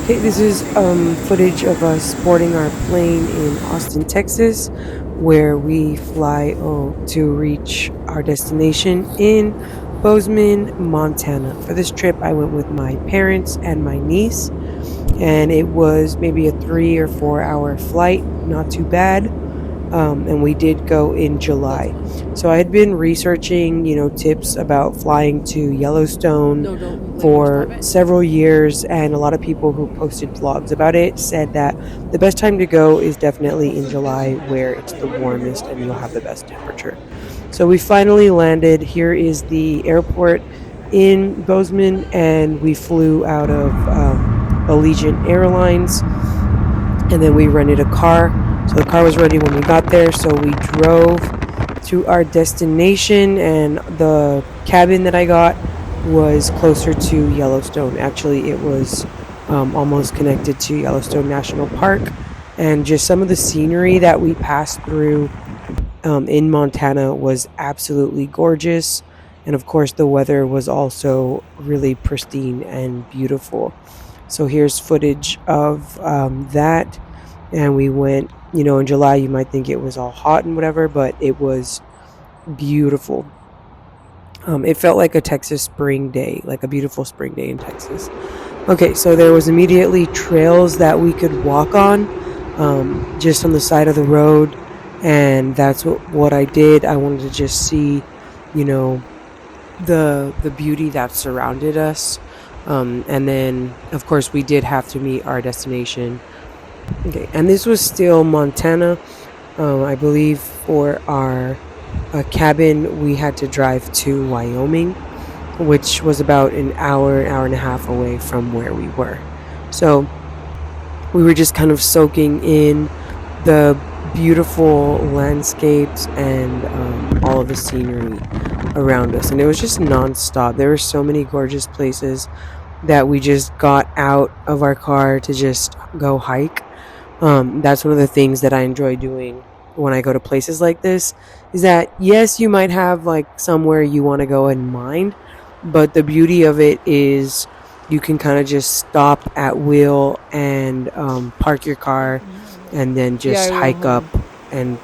Okay, this is footage of us boarding our plane in Austin, Texas, where we fly to reach our destination in Bozeman, Montana. For this trip, I went with my parents and my niece, and it was maybe a 3 or 4 hour flight, not too bad. And we did go in July. So I had been researching, tips about flying to Yellowstone for several years, and a lot of people who posted vlogs about it said that the best time to go is definitely in July, where it's the warmest and you'll have the best temperature. So we finally landed. Here is the airport in Bozeman, and we flew out of Allegiant Airlines, and then we rented a car. So the car was ready when we got there, so we drove to our destination, and the cabin that I got was closer to Yellowstone. Actually, it was almost connected to Yellowstone National Park, and just some of the scenery that we passed through in Montana was absolutely gorgeous. And of course, the weather was also really pristine and beautiful. So here's footage of that. And we went, in July, you might think it was all hot and whatever, but it was beautiful. It felt like a Texas spring day, like a beautiful spring day in Texas. Okay, so there was immediately trails that we could walk on, just on the side of the road. And that's what I did. I wanted to just see, the beauty that surrounded us. And then, of course, we did have to meet our destination. Okay, and this was still Montana. I believe for our cabin, we had to drive to Wyoming, which was about an hour and a half away from where we were. So we were just kind of soaking in the beautiful landscapes and all of the scenery around us. And it was just nonstop. There were so many gorgeous places that we just got out of our car to just go hike. That's one of the things that I enjoy doing when I go to places like this, is that yes, you might have like somewhere you want to go in mind, but the beauty of it is you can kind of just stop at will and park your car and then just hike up and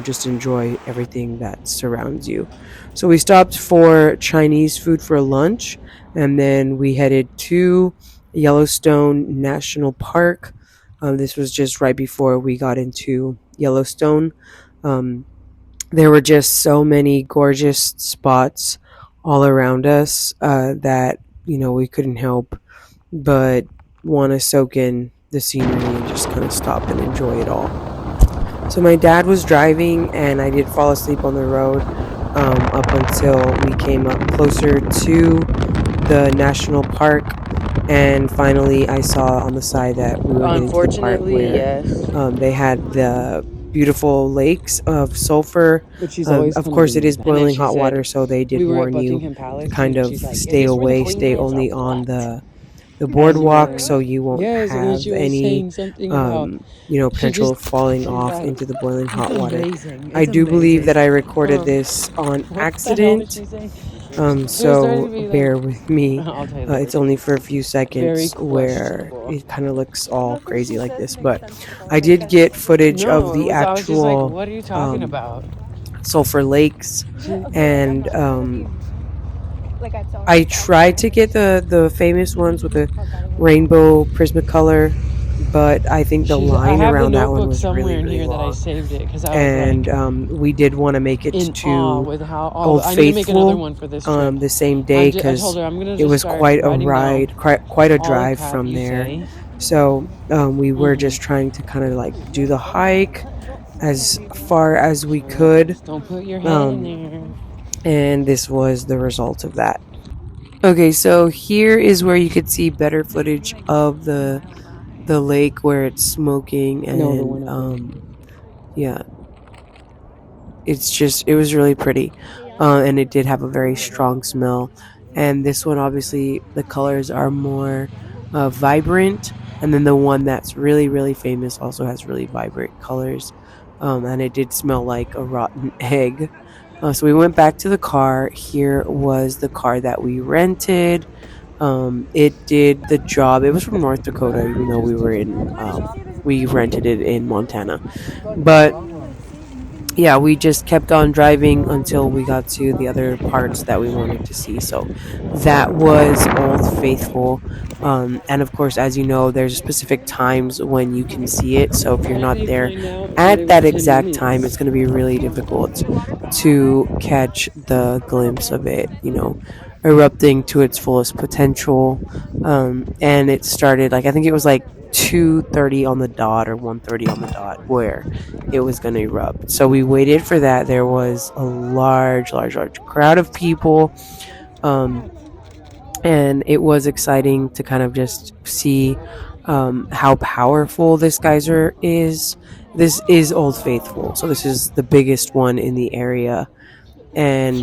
just enjoy everything that surrounds you. So we stopped for Chinese food for lunch, and then we headed to Yellowstone National Park. This was just right before we got into Yellowstone. There were just so many gorgeous spots all around us that we couldn't help but want to soak in the scenery and just kind of stop and enjoy it all. So my dad was driving, and I did fall asleep on the road up until we came up closer to the national park. And finally, I saw on the side that we were getting to the part where they had the beautiful lakes of sulfur. Of course, it is boiling hot water, so they did warn you to kind of stay away, stay only on the boardwalk, so you won't have any potential of falling off into the boiling hot water. I do believe that I recorded this on accident, so bear with me. It's only for a few seconds where it kind of looks all crazy like this, but I did get footage of the actual sulfur lakes, and I tried to get the famous ones with the rainbow Prismacolor, but I think the line around that one was really long. And we did want to make it to Old Faithful the same day, because it was quite a ride, quite a drive from there. So we were just trying to kind of like do the hike as far as we could. Don't put your hand in there. And this was the result of that. Okay, so here is where you could see better footage of the lake where it's smoking, and yeah, it was really pretty, and it did have a very strong smell. And this one, obviously, the colors are more vibrant, and then the one that's really, really famous also has really vibrant colors, and it did smell like a rotten egg. So we went back to the car. Here was the car that we rented. It did the job. It was from North Dakota, even though we rented it in Montana. But yeah, we just kept on driving until we got to the other parts that we wanted to see. So that was Old Faithful. And of course, as you know, there's specific times when you can see it. So if you're How did not they there find out that at it was that 10 exact time, minutes? it's going to be really difficult to catch the glimpse of it, erupting to its fullest potential. And it started, like, I think it was like 2:30 on the dot or 1:30 on the dot where it was going to erupt. So we waited for that. There was a large crowd of people. Um, and it was exciting to kind of just see how powerful this geyser is. This is Old Faithful, so this is the biggest one in the area, and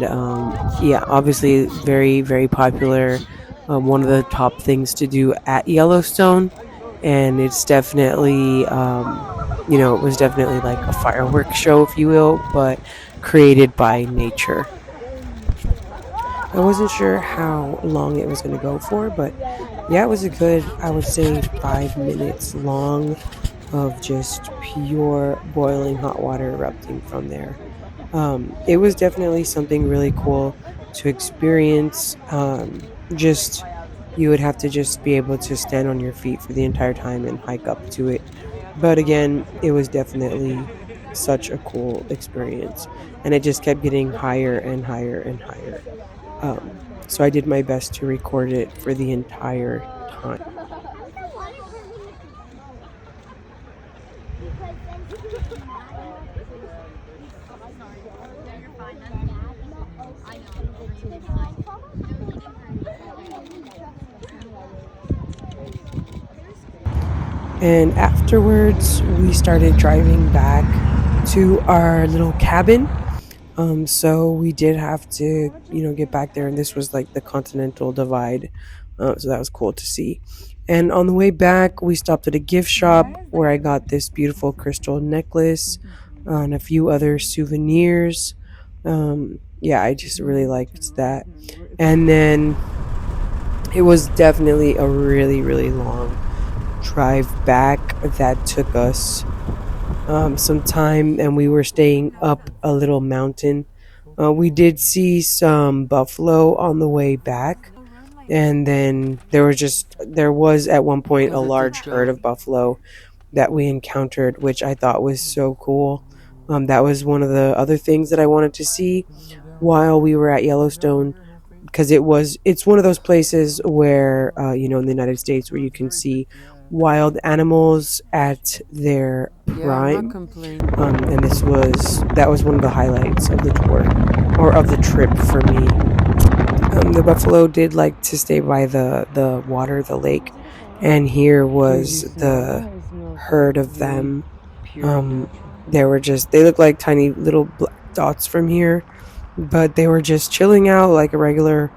yeah, obviously very popular. One of the top things to do at Yellowstone, and it's definitely it was definitely like a fireworks show, if you will, but created by nature. I wasn't sure how long it was going to go for, but yeah, it was a good, I would say, 5 minutes long of just pure boiling hot water erupting from there. It was definitely something really cool to experience. Just you would have to just be able to stand on your feet for the entire time and hike up to it. But again, it was definitely such a cool experience, and it just kept getting higher and higher and higher. So I did my best to record it for the entire time. And afterwards, we started driving back to our little cabin. So we did have to, get back there, and this was like the Continental Divide. So that was cool to see. And on the way back, we stopped at a gift shop where I got this beautiful crystal necklace and a few other souvenirs. Yeah, I just really liked that. And then it was definitely a really long drive back that took us some time, and we were staying up a little mountain. We did see some buffalo on the way back, and then there was at one point a Because it's a large herd joke. of buffalo that we encountered, which I thought was so cool. That was one of the other things that I wanted to see while we were at Yellowstone, because it's one of those places where in the United States where you can see wild animals at their Yeah, I'm not prime. complaining. And that was one of the highlights of the tour or of the trip for me. The buffalo did like to stay by the water, the lake, and here Can was you smell the that? It smells herd of really them. pure and um, natural. they look like tiny little black dots from here, but they were just chilling out like a regular,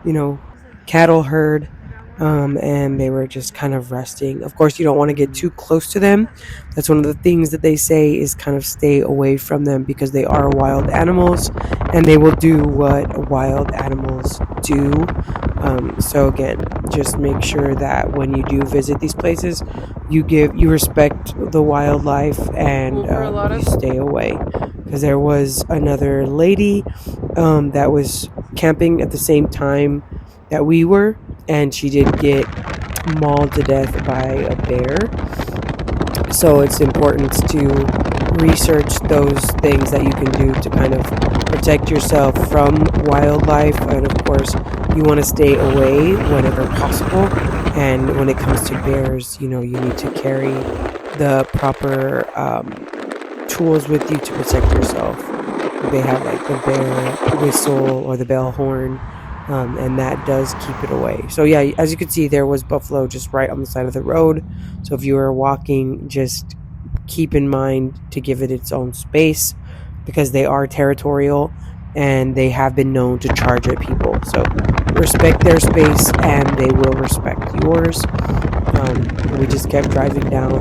you know, cattle herd. And they were just kind of resting. Of course, you don't want to get too close to them. That's one of the things that they say is kind of stay away from them because they are wild animals and they will do what wild animals do. So again, just make sure that when you do visit these places, you respect the wildlife and Well, for a lot you of stay away. Because there was another lady that was camping at the same time that we were, and she did get mauled to death by a bear. So it's important to research those things that you can do to kind of protect yourself from wildlife. And of course, you want to stay away whenever possible. And when it comes to bears, you need to carry the proper tools with you to protect yourself. They have like the bear whistle or the bell horn, and that does keep it away. So yeah, as you can see, there was buffalo just right on the side of the road. So if you are walking, just keep in mind to give it its own space because they are territorial and they have been known to charge at people. So respect their space and they will respect yours. We just kept driving down,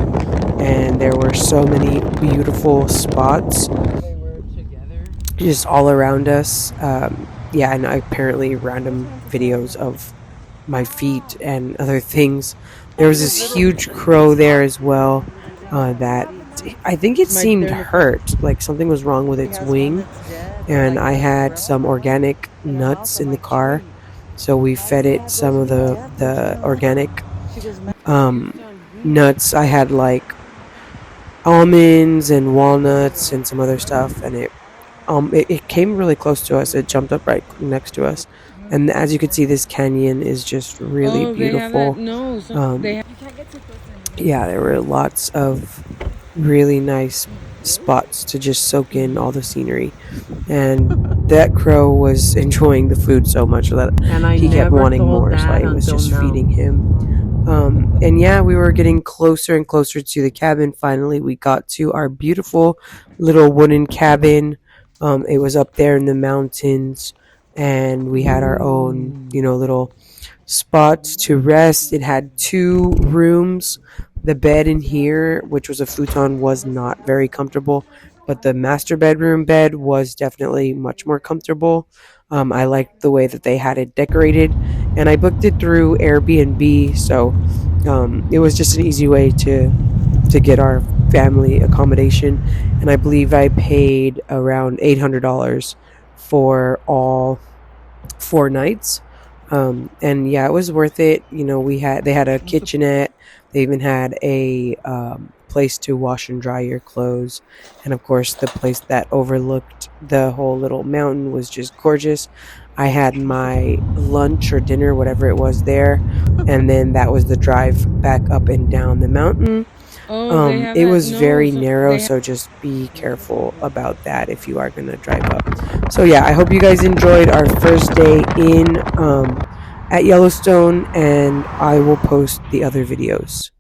and there were so many beautiful spots just all around us. Yeah, and apparently random videos of my feet and other things. There was this huge crow there as well. That I think it seemed hurt, like something was wrong with its wing. And I had some organic nuts in the car, so we fed it some of the organic um, nuts. I had like almonds and walnuts and some other stuff, and it came really close to us. It jumped up right next to us, and as you can see, this canyon is just really Oh, they have that. beautiful. No, they Um, have. yeah, there were lots of really nice spots to just soak in all the scenery, and that crow was enjoying the food so much that And I he kept never wanting thought more. So that I was until just now. feeding him. And yeah, we were getting closer and closer to the cabin. Finally, we got to our beautiful little wooden cabin. It was up there in the mountains, and we had our own, little spot to rest. It had two rooms. The bed in here, which was a futon, was not very comfortable, but the master bedroom bed was definitely much more comfortable. I liked the way that they had it decorated, and I booked it through Airbnb, so it was just an easy way to get our family accommodation. And I believe I paid around $800 for all 4 nights. And yeah, it was worth it. They had a kitchenette. They even had a place to wash and dry your clothes, and of course, the place that overlooked the whole little mountain was just gorgeous. I had my lunch or dinner, whatever it was, there, and then that was the drive back up and down the mountain. Oh, they have It that. was No, very narrow, so just be careful about that if you are going to drive up. So yeah, I hope you guys enjoyed our first day in at Yellowstone, and I will post the other videos.